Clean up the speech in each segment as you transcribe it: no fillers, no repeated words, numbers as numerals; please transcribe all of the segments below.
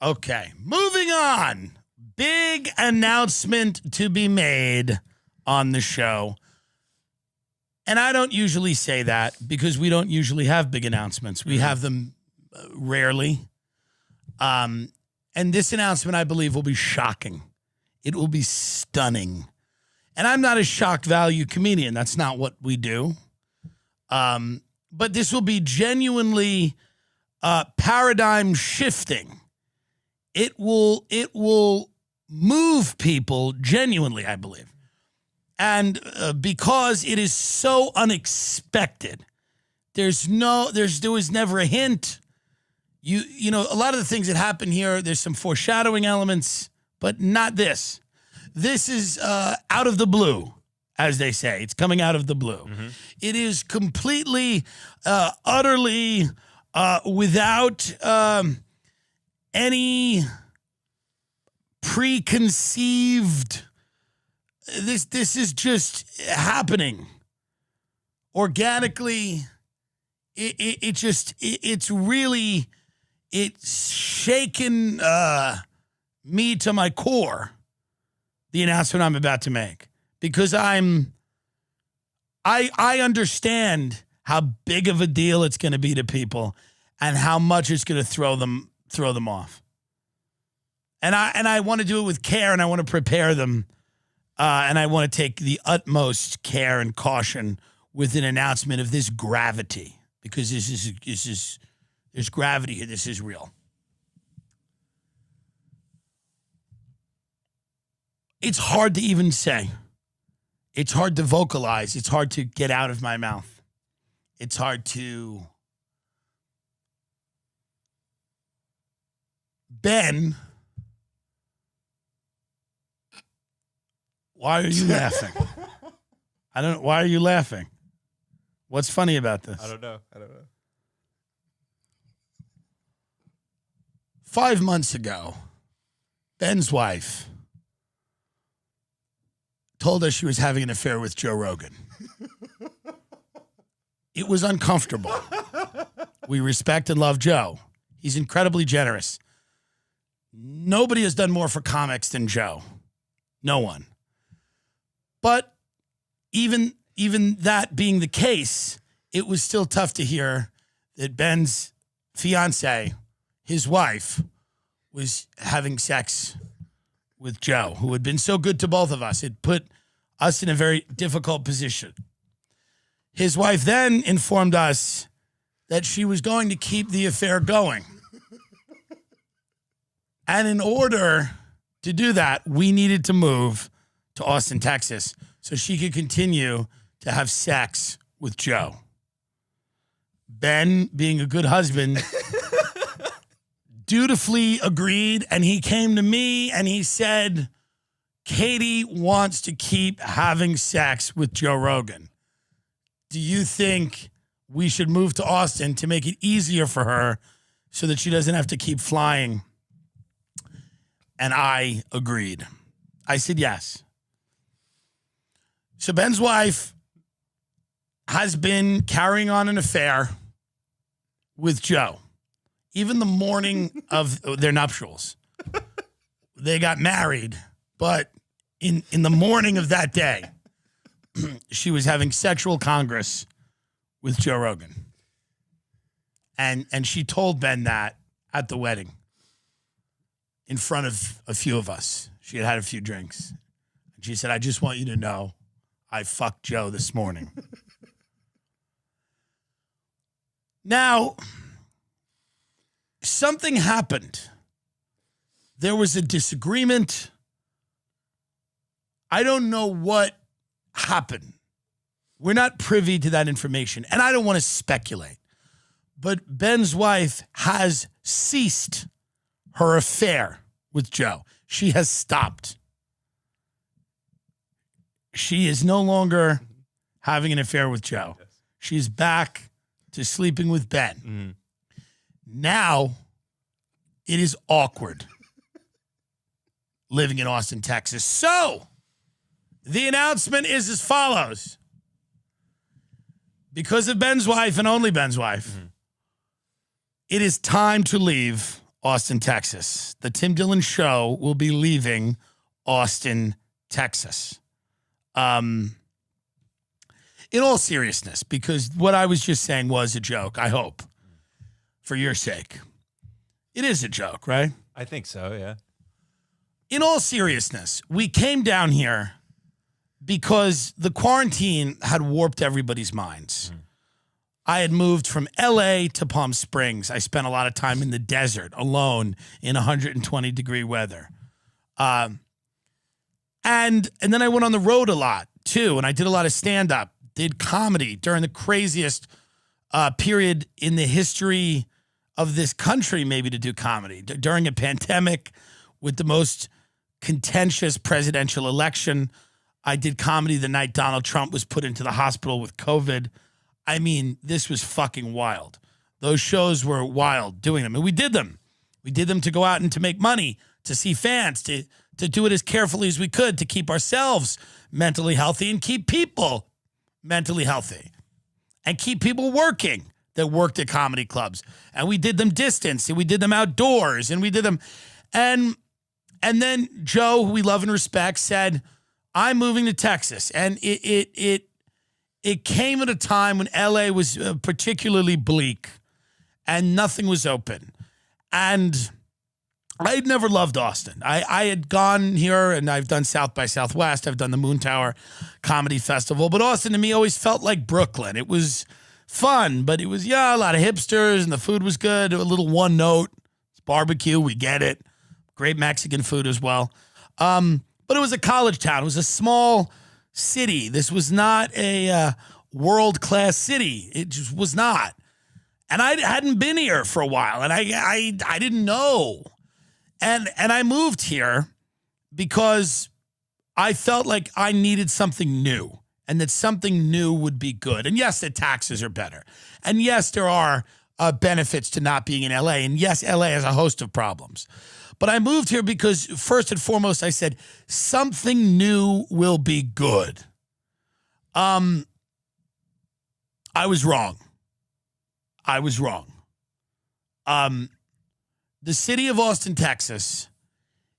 Okay, moving on. Big announcement to be made on the show. And I don't usually say that because we don't usually have big announcements. We have them rarely. And this announcement, I believe, will be shocking. It will be stunning. And I'm not a shock value comedian. That's not what we do. But this will be genuinely paradigm shifting. It will move people genuinely, I believe. And because it is so unexpected, there was never a hint. You know, a lot of the things that happen here, there's some foreshadowing elements, but not this. This is out of the blue, as they say. It's coming out of the blue. Mm-hmm. It is completely, utterly, without any preconceived. This is just happening organically. It's shaken me to my core, the announcement I'm about to make, because I understand how big of a deal it's going to be to people and how much it's going to throw them off. And I want to do it with care, and I want to prepare them, and I want to take the utmost care and caution with an announcement of this gravity, because there's gravity here. This is real. It's hard to even say. It's hard to vocalize. It's hard to get out of my mouth. It's hard to... Ben, why are you laughing? Why are you laughing? What's funny about this? I don't know. 5 months ago, Ben's wife told us she was having an affair with Joe Rogan. It was uncomfortable. We respect and love Joe. He's incredibly generous. Nobody has done more for comics than Joe. No one. But even that being the case, it was still tough to hear that Ben's fiance, his wife, was having sex with Joe, who had been so good to both of us. It put us in a very difficult position. His wife then informed us that she was going to keep the affair going. And in order to do that, we needed to move to Austin, Texas, so she could continue to have sex with Joe. Ben, being a good husband, dutifully agreed, and he came to me and he said, Katie wants to keep having sex with Joe Rogan. Do you think we should move to Austin to make it easier for her so that she doesn't have to keep flying? And I agreed. I said yes. So Ben's wife has been carrying on an affair with Joe. Even the morning of their nuptials. They got married, but in the morning of that day, she was having sexual congress with Joe Rogan. And she told Ben that at the wedding in front of a few of us. She had had a few drinks. And she said, I just want you to know I fucked Joe this morning. Now, something happened. There was a disagreement. I don't know what happened. We're not privy to that information, and I don't want to speculate. But Ben's wife has ceased her affair with Joe. She has stopped. She is no longer having an affair with Joe. She's back to sleeping with Ben. Mm-hmm. Now, it is awkward living in Austin, Texas. So, the announcement is as follows. Because of Ben's wife and only Ben's wife, it is time to leave Austin, Texas. The Tim Dillon Show will be leaving Austin, Texas. In all seriousness, because what I was just saying was a joke, I hope, for your sake. It is a joke, right? I think so, yeah. In all seriousness, we came down here because the quarantine had warped everybody's minds. I had moved from LA to Palm Springs. I spent a lot of time in the desert alone in 120-degree weather. And then I went on the road a lot, too, and I did a lot of stand-up, did comedy during the craziest period in the history of this country, maybe, to do comedy. During a pandemic with the most contentious presidential election, I did comedy the night Donald Trump was put into the hospital with COVID. I mean, this was fucking wild. Those shows were wild doing them. And we did them. We did them to go out and to make money, to see fans, to do it as carefully as we could, to keep ourselves mentally healthy and keep people mentally healthy and keep people working that worked at comedy clubs. And we did them distance, and we did them outdoors, and we did them. And then Joe, who we love and respect, said, I'm moving to Texas. And it came at a time when LA was particularly bleak and nothing was open. And I'd never loved Austin. I had gone here and I've done South by Southwest. I've done the Moon Tower Comedy Festival. But Austin to me always felt like Brooklyn. It was fun, but it was, a lot of hipsters and the food was good. A little one note. It's barbecue. We get it. Great Mexican food as well. But it was a college town. It was a small city. This was not a world-class city. It just was not. And I hadn't been here for a while, and I didn't know. And I moved here because I felt like I needed something new, and that something new would be good. And yes, the taxes are better. And yes, there are benefits to not being in LA. And yes, LA has a host of problems. But I moved here because, first and foremost, I said, something new will be good. I was wrong. The city of Austin, Texas,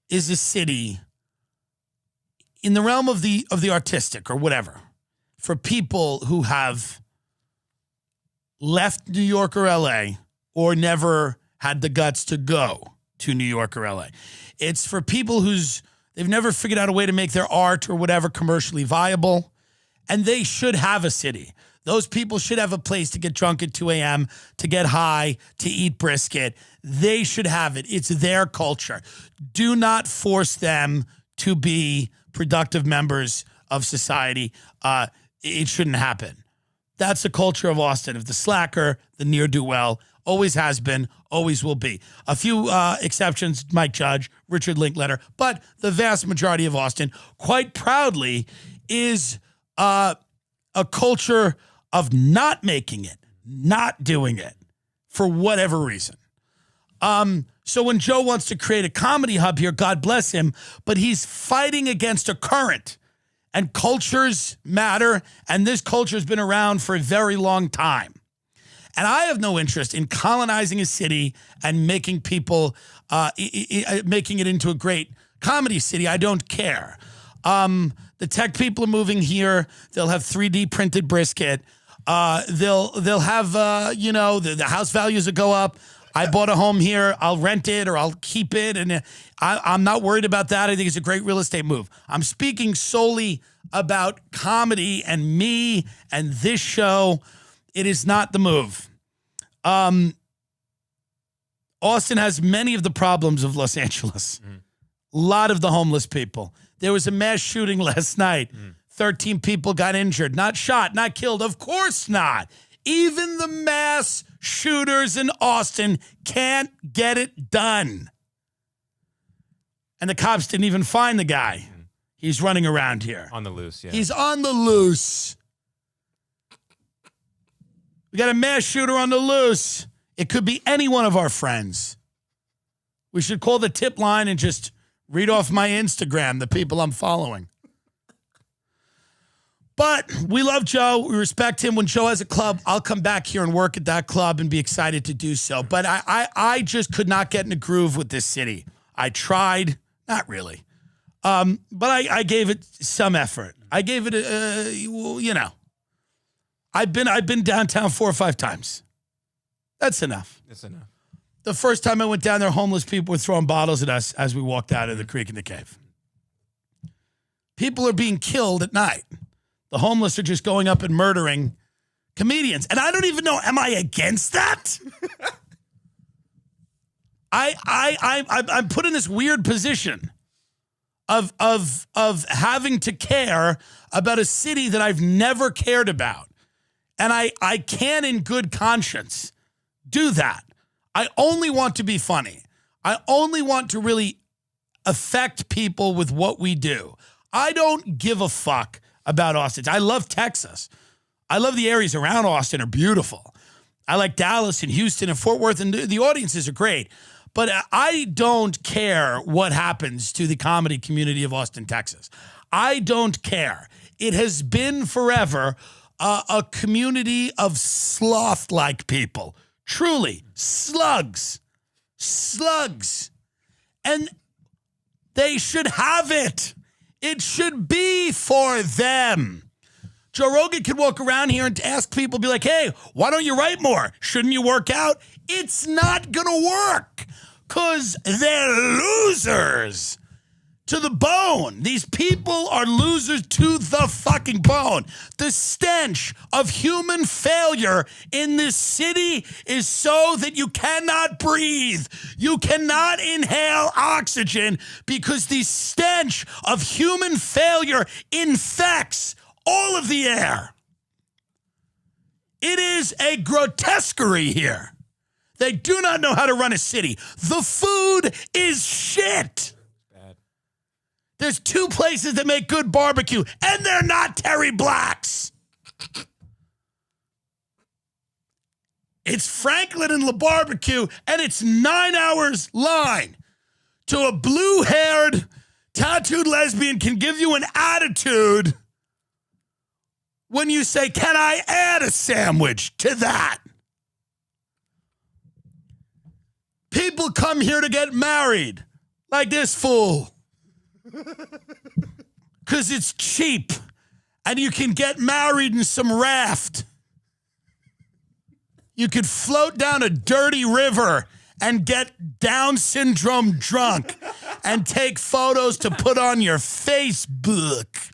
is a city in the realm of the artistic or whatever, for people who have left New York or LA or never had the guts to go to New York or LA. It's for people they've never figured out a way to make their art or whatever commercially viable, and they should have a city. Those people should have a place to get drunk at 2 a.m., to get high, to eat brisket. They should have it. It's their culture. Do not force them to be productive members of society. It shouldn't happen. That's the culture of Austin, of the slacker, the ne'er-do-well. Always has been, always will be. A few exceptions, Mike Judge, Richard Linklater, but the vast majority of Austin, quite proudly, is a culture of not making it, not doing it, for whatever reason. So when Joe wants to create a comedy hub here, God bless him, but he's fighting against a current. And cultures matter, and this culture has been around for a very long time. And I have no interest in colonizing a city and making people, making it into a great comedy city. I don't care. The tech people are moving here. They'll have 3D printed brisket. They'll have, the house values will go up. I bought a home here. I'll rent it or I'll keep it. And I'm not worried about that. I think it's a great real estate move. I'm speaking solely about comedy and me and this show. It is not the move. Austin has many of the problems of Los Angeles. A lot of the homeless people. There was a mass shooting last night. 13 people got injured. Not shot, not killed. Of course not. Even the mass shooters in Austin can't get it done. And the cops didn't even find the guy. He's running around here. On the loose, yeah. He's on the loose. We got a mass shooter on the loose. It could be any one of our friends. We should call the tip line and just read off my Instagram, the people I'm following. But we love Joe. We respect him. When Joe has a club, I'll come back here and work at that club and be excited to do so. But I just could not get in a groove with this city. I tried. Not really. But I gave it some effort. I gave it, I've been downtown 4 or 5 times. That's enough. That's enough. The first time I went down there, homeless people were throwing bottles at us as we walked out of the creek in the cave. People are being killed at night. The homeless are just going up and murdering comedians. And I don't even know, am I against that? I'm put in this weird position of having to care about a city that I've never cared about. And I can in good conscience do that. I only want to be funny. I only want to really affect people with what we do. I don't give a fuck about Austin. I love Texas. I love the areas around Austin are beautiful. I like Dallas and Houston and Fort Worth, and the audiences are great. But I don't care what happens to the comedy community of Austin, Texas. I don't care. It has been forever a community of sloth-like people. Truly, slugs. And they should have it. It should be for them. Joe Rogan could walk around here and ask people, be like, hey, why don't you write more? Shouldn't you work out? It's not going to work because they're losers to the bone. These people are losers to the fucking bone. The stench of human failure in this city is so that you cannot breathe. You cannot inhale oxygen because the stench of human failure infects all of the air. It is a grotesquerie here. They do not know how to run a city. The food is shit. There's 2 places that make good barbecue, and they're not Terry Black's. It's Franklin and La Barbecue, and it's 9 hours line to a blue-haired, tattooed lesbian can give you an attitude when you say, can I add a sandwich to that? People come here to get married, like this fool. Because it's cheap and you can get married in some raft. You could float down a dirty river and get Down syndrome drunk and take photos to put on your Facebook.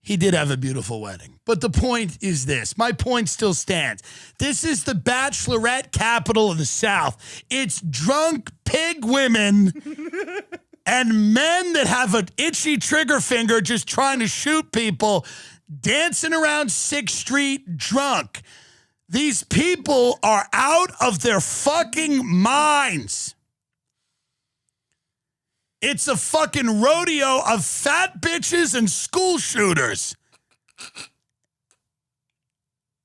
He did have a beautiful wedding. But the point is this. My point still stands. This is the bachelorette capital of the South. It's drunk pig women and men that have an itchy trigger finger just trying to shoot people, dancing around 6th Street drunk. These people are out of their fucking minds. It's a fucking rodeo of fat bitches and school shooters.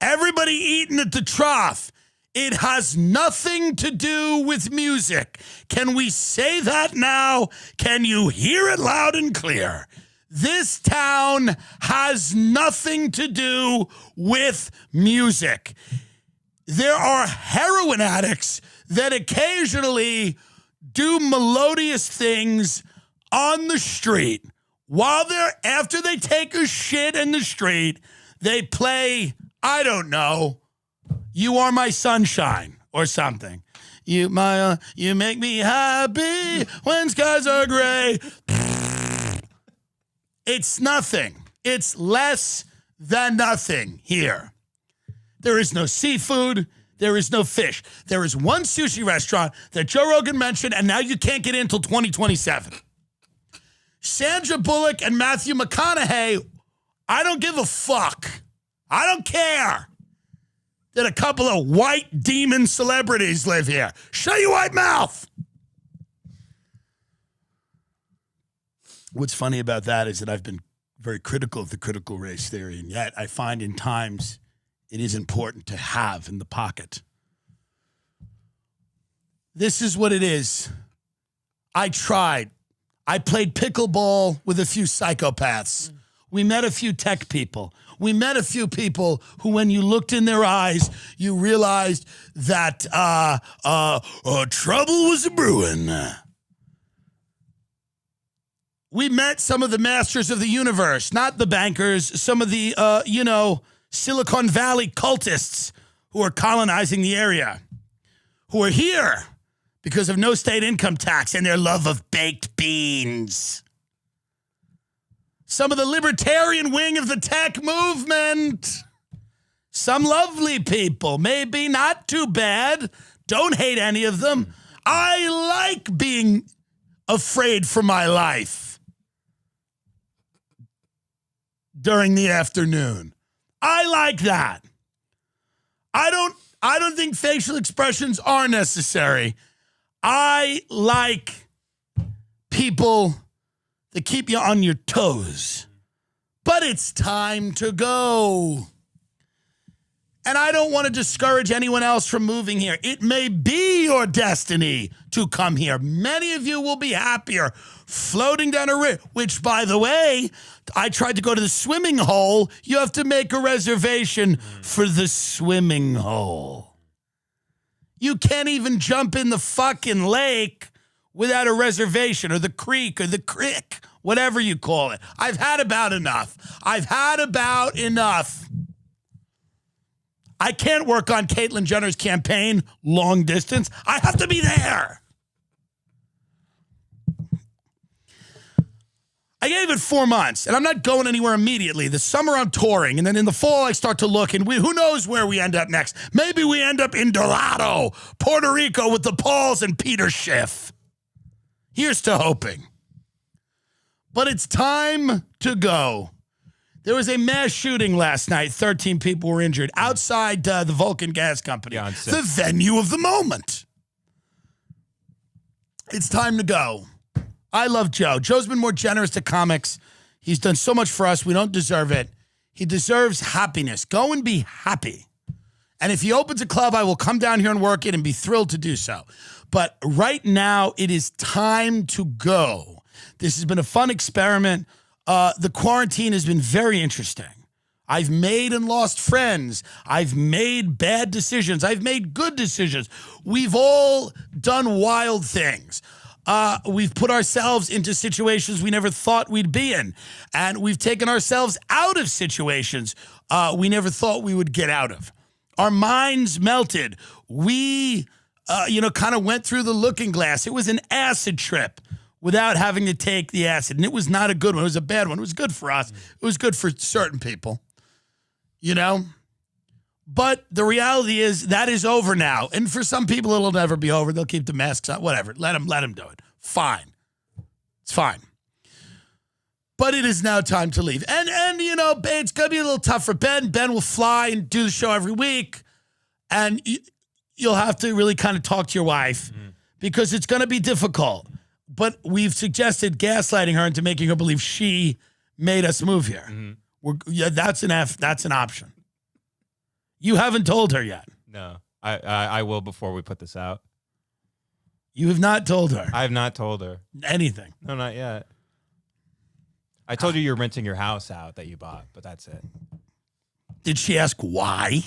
Everybody eating at the trough. It has nothing to do with music. Can we say that now? Can you hear it loud and clear? This town has nothing to do with music. There are heroin addicts that occasionally do melodious things on the street. After they take a shit in the street, they play, I don't know, You Are My Sunshine or something. You make me happy when skies are gray. It's nothing. It's less than nothing here. There is no seafood. There is no fish. There is one sushi restaurant that Joe Rogan mentioned, and now you can't get in until 2027. Sandra Bullock and Matthew McConaughey, I don't give a fuck. I don't care that a couple of white demon celebrities live here. Shut your white mouth. What's funny about that is that I've been very critical of the critical race theory, and yet I find in times it is important to have in the pocket. This is what it is. I tried. I played pickleball with a few psychopaths. We met a few tech people. We met a few people who, when you looked in their eyes, you realized that trouble was brewing. We met some of the masters of the universe, not the bankers, some of the, Silicon Valley cultists who are colonizing the area, who are here because of no state income tax and their love of baked beans. Some of the libertarian wing of the tech movement. Some lovely people, maybe not too bad. Don't hate any of them. I like being afraid for my life during the afternoon. I like that. I don't think facial expressions are necessary. I like people that keep you on your toes. But it's time to go. And I don't want to discourage anyone else from moving here. It may be your destiny to come here. Many of you will be happier floating down a river, which, by the way, I tried to go to the swimming hole. You have to make a reservation for the swimming hole. You can't even jump in the fucking lake without a reservation, or the creek, or the crick, whatever you call it. I've had about enough. I can't work on Caitlyn Jenner's campaign long distance. I have to be there. I gave it 4 months, and I'm not going anywhere immediately. The summer I'm touring, and then in the fall I start to look, and who knows where we end up next. Maybe we end up in Dorado, Puerto Rico with the Pauls and Peter Schiff. Here's to hoping. But it's time to go. There was a mass shooting last night. 13 people were injured outside the Vulcan Gas Company, the venue of the moment. It's time to go. I love Joe. Joe's been more generous to comics. He's done so much for us. We don't deserve it. He deserves happiness. Go and be happy. And if he opens a club, I will come down here and work it and be thrilled to do so. But right now, it is time to go. This has been a fun experiment. The quarantine has been very interesting. I've made and lost friends. I've made bad decisions. I've made good decisions. We've all done wild things. We've put ourselves into situations we never thought we'd be in. And we've taken ourselves out of situations we never thought we would get out of. Our minds melted. We, kind of went through the looking glass. It was an acid trip without having to take the acid. And it was not a good one. It was a bad one. It was good for us. It was good for certain people, But the reality is that is over now. And for some people, it'll never be over. They'll keep the masks on. Whatever. Let them do it. Fine. It's fine. But it is now time to leave. And it's going to be a little tough for Ben. Ben will fly and do the show every week. And you'll have to really kind of talk to your wife because it's going to be difficult. But we've suggested gaslighting her into making her believe she made us move here. That's an option. You haven't told her yet. No, I will before we put this out. You have not told her. I have not told her anything. No, not yet. I told you you're renting your house out that you bought, but that's it. Did she ask why?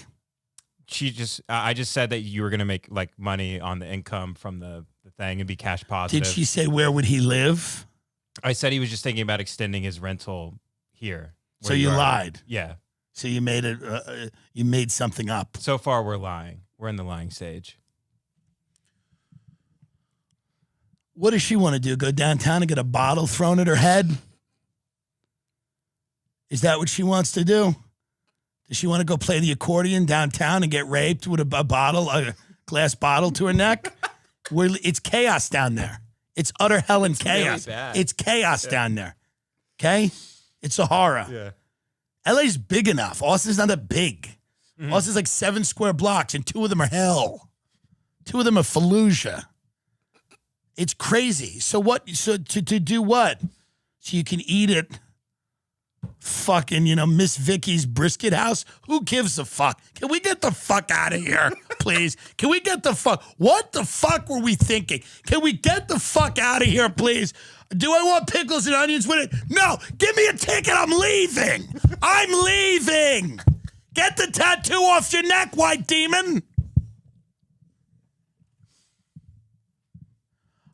I just said that you were going to make like money on the income from the thing and be cash positive. Did she say where would he live? I said he was just thinking about extending his rental here. So you lied. Yeah. So you made it. You made something up. So far, we're lying. We're in the lying stage. What does she want to do? Go downtown and get a bottle thrown at her head? Is that what she wants to do? Does she want to go play the accordion downtown and get raped with a glass bottle to her neck? It's chaos down there. It's utter hell and chaos. Really bad. It's chaos down there. Okay? It's a horror. Yeah. LA's big enough. Austin's not that big. Austin's like 7 square blocks, and 2 of them are hell. 2 of them are Fallujah. It's crazy. So what? So to do what? So you can eat it fucking, Miss Vicky's brisket house. Who gives a fuck? Can we get the fuck out of here, please? Can we get the fuck? What the fuck were we thinking? Can we get the fuck out of here, please? Do I want pickles and onions with it? No, give me a ticket. I'm leaving. I'm leaving. Get the tattoo off your neck, white demon.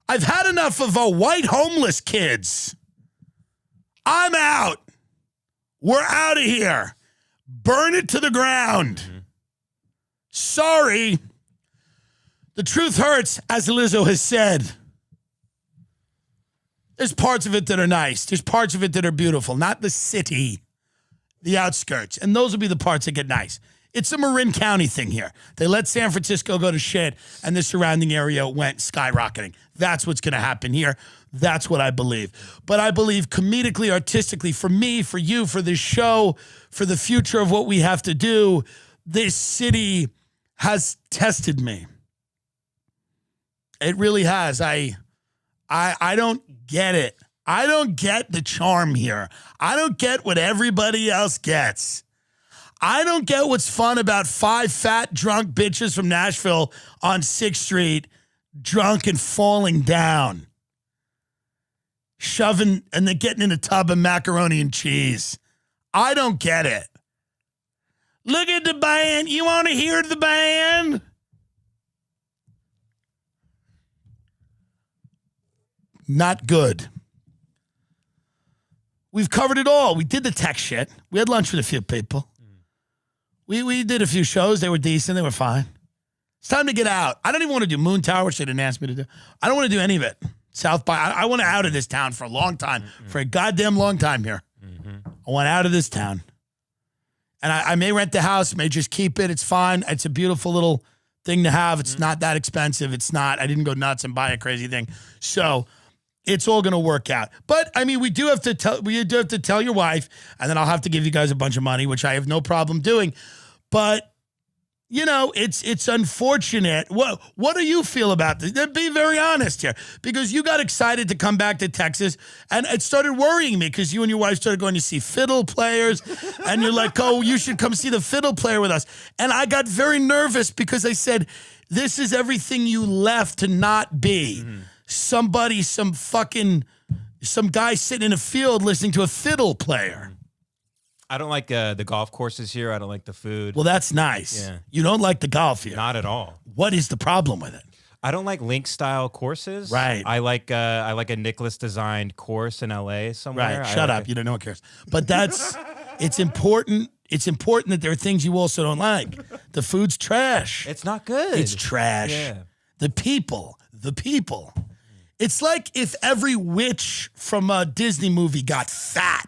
I've had enough of white homeless kids. I'm out. We're out of here. Burn it to the ground. Mm-hmm. Sorry. The truth hurts, as Lizzo has said. There's parts of it that are nice. There's parts of it that are beautiful. Not the city, the outskirts. And those will be the parts that get nice. It's a Marin County thing here. They let San Francisco go to shit, and the surrounding area went skyrocketing. That's what's going to happen here. That's what I believe. But I believe comedically, artistically, for me, for you, for this show, for the future of what we have to do, this city has tested me. It really has. I don't get it. I don't get the charm here. I don't get what everybody else gets. I don't get what's fun about 5 fat, drunk bitches from Nashville on 6th Street, drunk and falling down, shoving, and then getting in a tub of macaroni and cheese. I don't get it. Look at the band. You want to hear the band? Not good. We've covered it all. We did the tech shit. We had lunch with a few people. We did a few shows. They were decent. They were fine. It's time to get out. I don't even want to do Moon Tower, which they didn't ask me to do. I don't want to do any of it. South by. I want out of this town for a long time, for a goddamn long time here. I want out of this town. And I may rent the house, may just keep it. It's fine. It's a beautiful little thing to have. It's not that expensive. It's not. I didn't go nuts and buy a crazy thing. So it's all going to work out. But I mean, we do have to tell your wife, and then I'll have to give you guys a bunch of money, which I have no problem doing. But it's unfortunate. What do you feel about this? Be very honest here, because you got excited to come back to Texas, and it started worrying me because you and your wife started going to see fiddle players, and you're like, oh, you should come see the fiddle player with us. And I got very nervous because I said, this is everything you left to not be. Some guy sitting in a field listening to a fiddle player. I don't like the golf courses here. I don't like the food. Well, that's nice. Yeah. You don't like the golf here. Not at all. What is the problem with it? I don't like link style courses. Right. I like a Nicholas designed course in LA somewhere. Right. Shut up. You don't know what cares. But it's important. It's important that there are things you also don't like. The food's trash. It's not good. It's trash. Yeah. The people. It's like if every witch from a Disney movie got fat.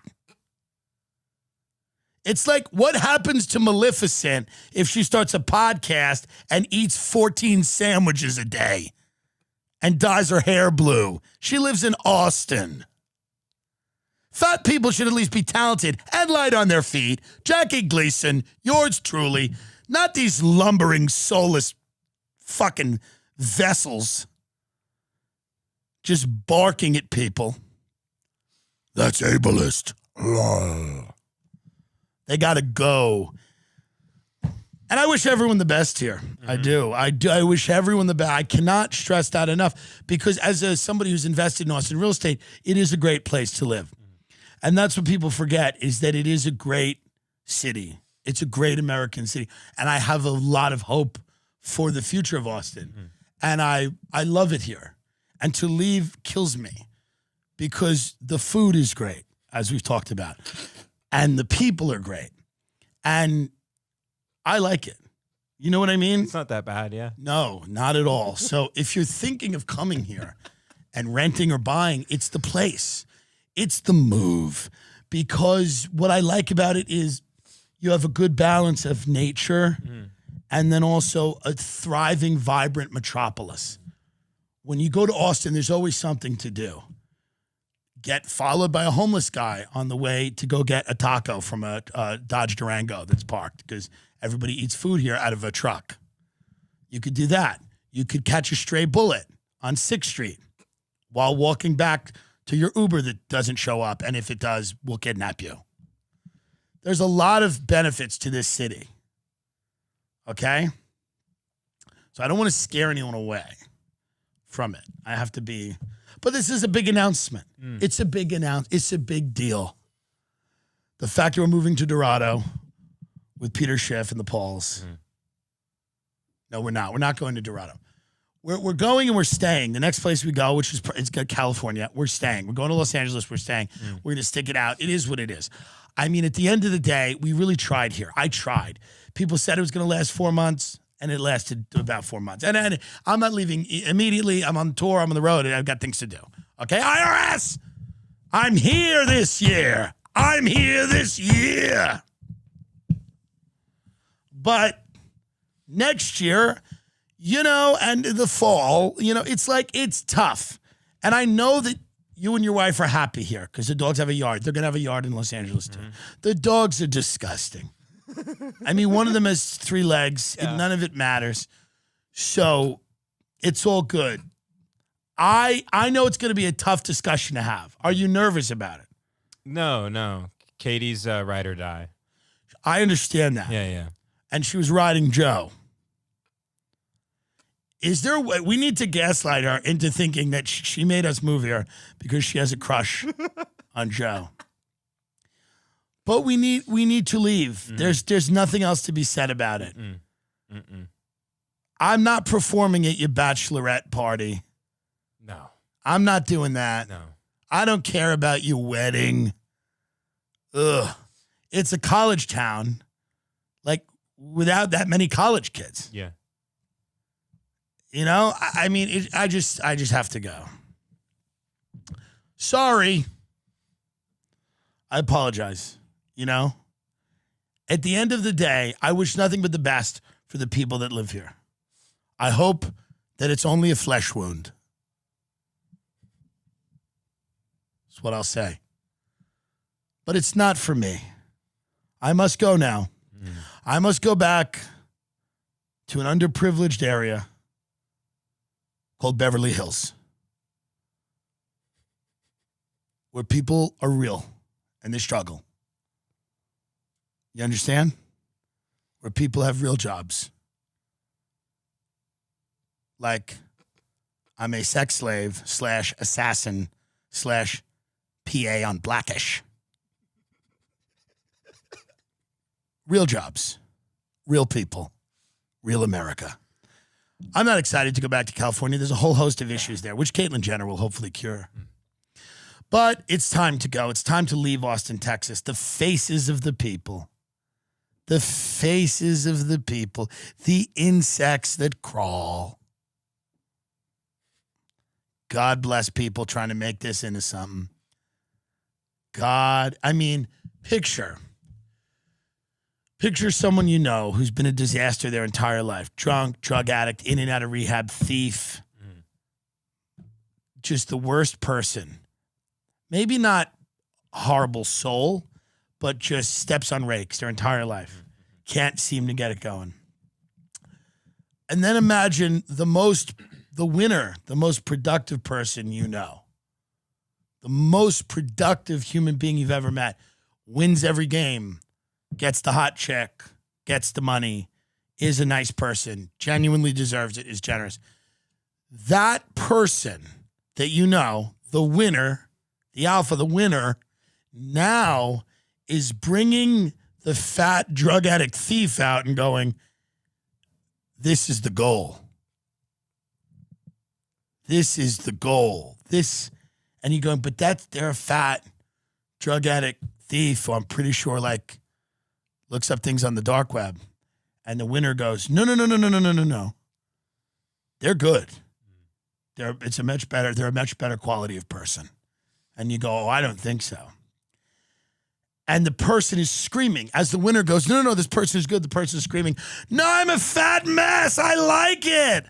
It's like what happens to Maleficent if she starts a podcast and eats 14 sandwiches a day and dyes her hair blue. She lives in Austin. Fat people should at least be talented and light on their feet. Jackie Gleason, yours truly, not these lumbering, soulless fucking vessels just barking at people. That's ableist. They got to go. And I wish everyone the best here. I do. I wish everyone the best. I cannot stress that enough because as somebody who's invested in Austin real estate, it is a great place to live. And that's what people forget is that it is a great city. It's a great American city. And I have a lot of hope for the future of Austin. And I love it here. And to leave kills me because the food is great, as we've talked about. And the people are great. And I like it. You know what I mean? It's not that bad, yeah. No, not at all. So if you're thinking of coming here and renting or buying, it's the place. It's the move. Because what I like about it is you have a good balance of nature and then also a thriving, vibrant metropolis. When you go to Austin, there's always something to do. Get followed by a homeless guy on the way to go get a taco from a Dodge Durango that's parked because everybody eats food here out of a truck. You could do that. You could catch a stray bullet on 6th Street while walking back to your Uber that doesn't show up. And if it does, we'll kidnap you. There's a lot of benefits to this city. Okay? So I don't want to scare anyone away from it. I have to be. But this is a big announcement. It's a big It's a big deal. The fact that we're moving to Dorado with Peter Schiff and the Pauls. No, we're not. We're not going to Dorado. We're going and we're staying. The next place we go, which is it's California, we're staying. We're going to Los Angeles. We're staying. We're going to stick it out. It is what it is. I mean, at the end of the day, we really tried here. I tried. People said it was going to last 4 months, and it lasted about 4 months. And I'm not leaving immediately. I'm on tour. I'm on the road, and I've got things to do. Okay, IRS, I'm here this year. I'm here this year. But next year, and the fall, it's like, it's tough. And I know that you and your wife are happy here because the dogs have a yard. They're going to have a yard in Los Angeles, too. The dogs are disgusting. I mean, one of them has 3 legs. And none of it matters. So it's all good. I know it's going to be a tough discussion to have. Are you nervous about it? No. Katie's ride or die. I understand that. Yeah. And she was riding Joe. Is there a way we need to gaslight her into thinking that she made us move here because she has a crush on Joe? But we need to leave. There's nothing else to be said about it. I'm not performing at your bachelorette party. No. I'm not doing that. No. I don't care about your wedding. Ugh. It's a college town, like without that many college kids. Yeah. I mean, I just have to go. Sorry. I apologize. At the end of the day, I wish nothing but the best for the people that live here. I hope that it's only a flesh wound. That's what I'll say. But it's not for me. I must go now. I must go back to an underprivileged area called Beverly Hills, where people are real and they struggle. You understand? Where people have real jobs. Like, I'm a sex slave / assassin / PA on Blackish. Real jobs, real people, real America. I'm not excited to go back to California. There's a whole host of issues there, which Caitlyn Jenner will hopefully cure. But it's time to go. It's time to leave Austin, Texas. The faces of the people. The faces of the people. The insects that crawl. God bless people trying to make this into something. Picture someone who's been a disaster their entire life. Drunk, drug addict, in and out of rehab, thief. Just the worst person. Maybe not horrible soul, but just steps on rakes their entire life. Can't seem to get it going. And then imagine the winner, the most productive person you know. The most productive human being you've ever met. Wins every game. Gets the hot chick, gets the money, is a nice person, genuinely deserves it, is generous. That person that the winner, the alpha, the winner, now is bringing the fat drug addict thief out and going, this is the goal. This is the goal. And you're going, but they're a fat drug addict thief who I'm pretty sure looks up things on the dark web. And the winner goes, no. They're good. They're a much better quality of person. And you go, oh, I don't think so. And the person is screaming as the winner goes, no, this person is good. The person is screaming, no, I'm a fat mess. I like it.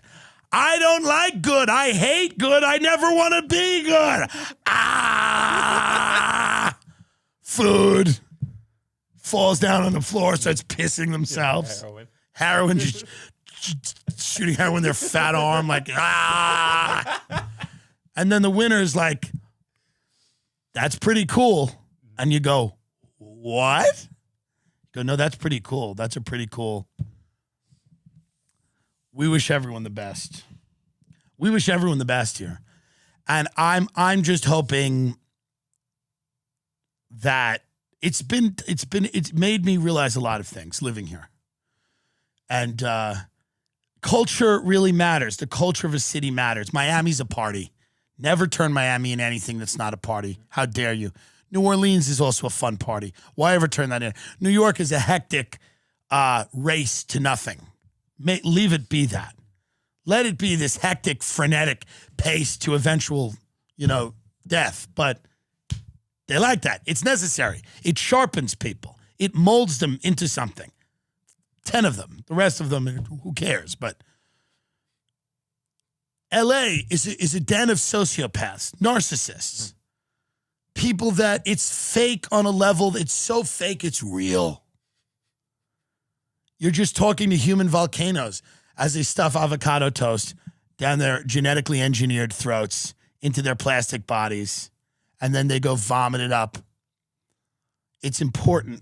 I don't like good. I hate good. I never want to be good. Food. Falls down on the floor, starts pissing themselves. Heroin, just shooting heroin in their fat arm, And then the winner's like, that's pretty cool. And you go, what? Go, no, that's pretty cool. That's a pretty cool. We wish everyone the best. We wish everyone the best here. And I'm just hoping that it's made me realize a lot of things living here. And culture really matters. The culture of a city matters. Miami's a party. Never turn Miami into anything that's not a party. How dare you? New Orleans is also a fun party. Why ever turn that in? New York is a hectic race to nothing. Leave it be that. Let it be this hectic, frenetic pace to eventual, death. But they like that. It's necessary. It sharpens people. It molds them into something. 10 of them. The rest of them, who cares? But L.A. is a den of sociopaths, narcissists. People that it's fake on a level that's so fake it's real. You're just talking to human volcanoes as they stuff avocado toast down their genetically engineered throats into their plastic bodies, and then they go vomit it up. It's important.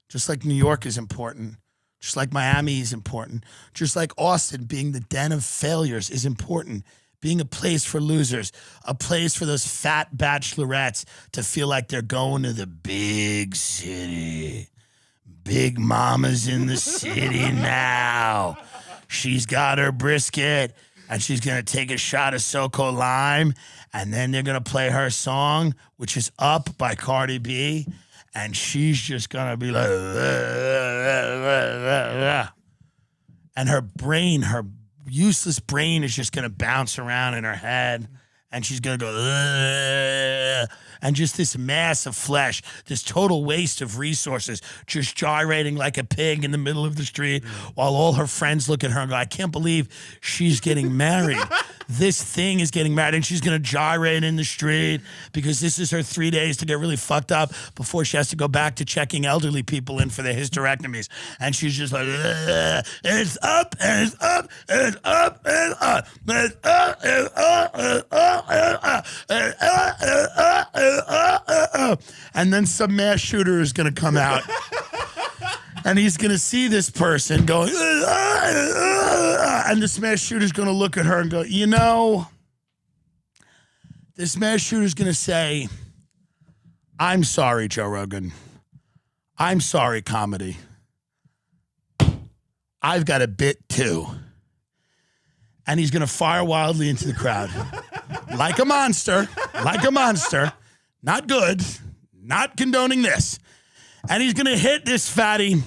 Just like New York is important. Just like Miami is important. Just like Austin being the den of failures is important. Being a place for losers, a place for those fat bachelorettes to feel like they're going to the big city. Big mama's in the city now. She's got her brisket, and she's going to take a shot of SoCo Lime, and then they're going to play her song, which is Up by Cardi B, and she's just going to be like, and her brain, her useless brain is just going to bounce around in her head, and she's going to go, and just this mass of flesh, this total waste of resources, just gyrating like a pig in the middle of the street while all her friends look at her and go, I can't believe she's getting married. This thing is getting married, and she's going to gyrate in the street because this is her 3 days to get really fucked up before she has to go back to checking elderly people in for their hysterectomies. And she's just like, and it's up, and it's up, and it's up, and it's up, and it's up, and it's up, and it's up, and it's up, and then some mass shooter is going to come out. And he's going to see this person going, and this mass shooter's going to look at her and go, this mass shooter's going to say, I'm sorry, Joe Rogan. I'm sorry, comedy. I've got a bit too. And he's going to fire wildly into the crowd. Like a monster. Not good. Not condoning this. And he's going to hit this fatty,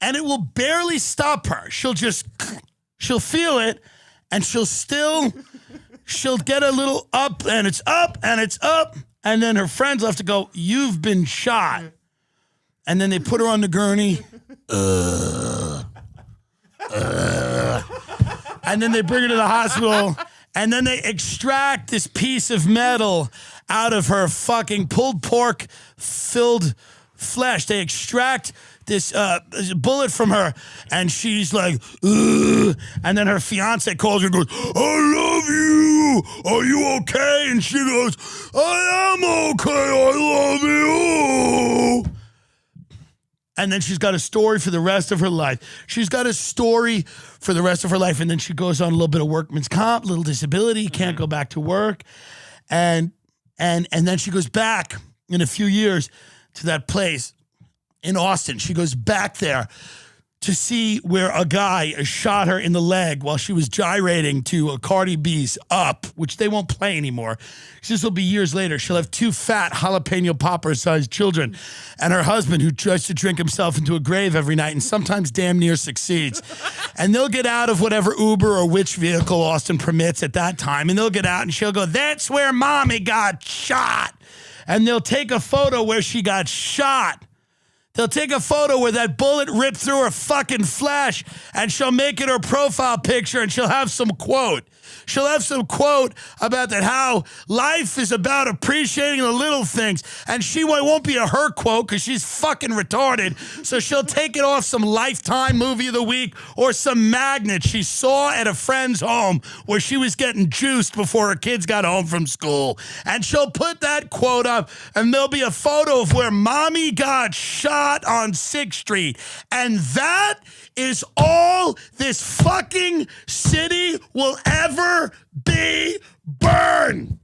and it will barely stop her. She'll feel it, and she'll get a little up, and it's up, and it's up. And then her friends will have to go, you've been shot. And then they put her on the gurney. And then they bring her to the hospital, and then they extract this piece of metal out of her fucking pulled pork filled flesh. They extract this bullet from her, and she's like, ugh. And then her fiance calls her and goes, I love you. Are you okay? And she goes, I am okay. I love you. And then she's got a story for the rest of her life. And then she goes on a little bit of workman's comp, little disability, can't go back to work. And then she goes back in a few years to that place in Austin. She goes back there to see where a guy shot her in the leg while she was gyrating to a Cardi B's Up, which they won't play anymore. This will be years later. She'll have two fat jalapeno popper-sized children and her husband who tries to drink himself into a grave every night and sometimes damn near succeeds. And they'll get out of whatever Uber or which vehicle Austin permits at that time, and they'll get out and she'll go, that's where mommy got shot. And they'll take a photo where she got shot. They'll take a photo where that bullet ripped through her fucking flesh, and she'll make it her profile picture, and she'll have some quote. She'll have some quote about that how life is about appreciating the little things. And she won't be a her quote because she's fucking retarded. So she'll take it off some Lifetime movie of the week or some magnet she saw at a friend's home where she was getting juiced before her kids got home from school. And she'll put that quote up and there'll be a photo of where mommy got shot on 6th Street. And that is all this fucking city will ever be. Burn!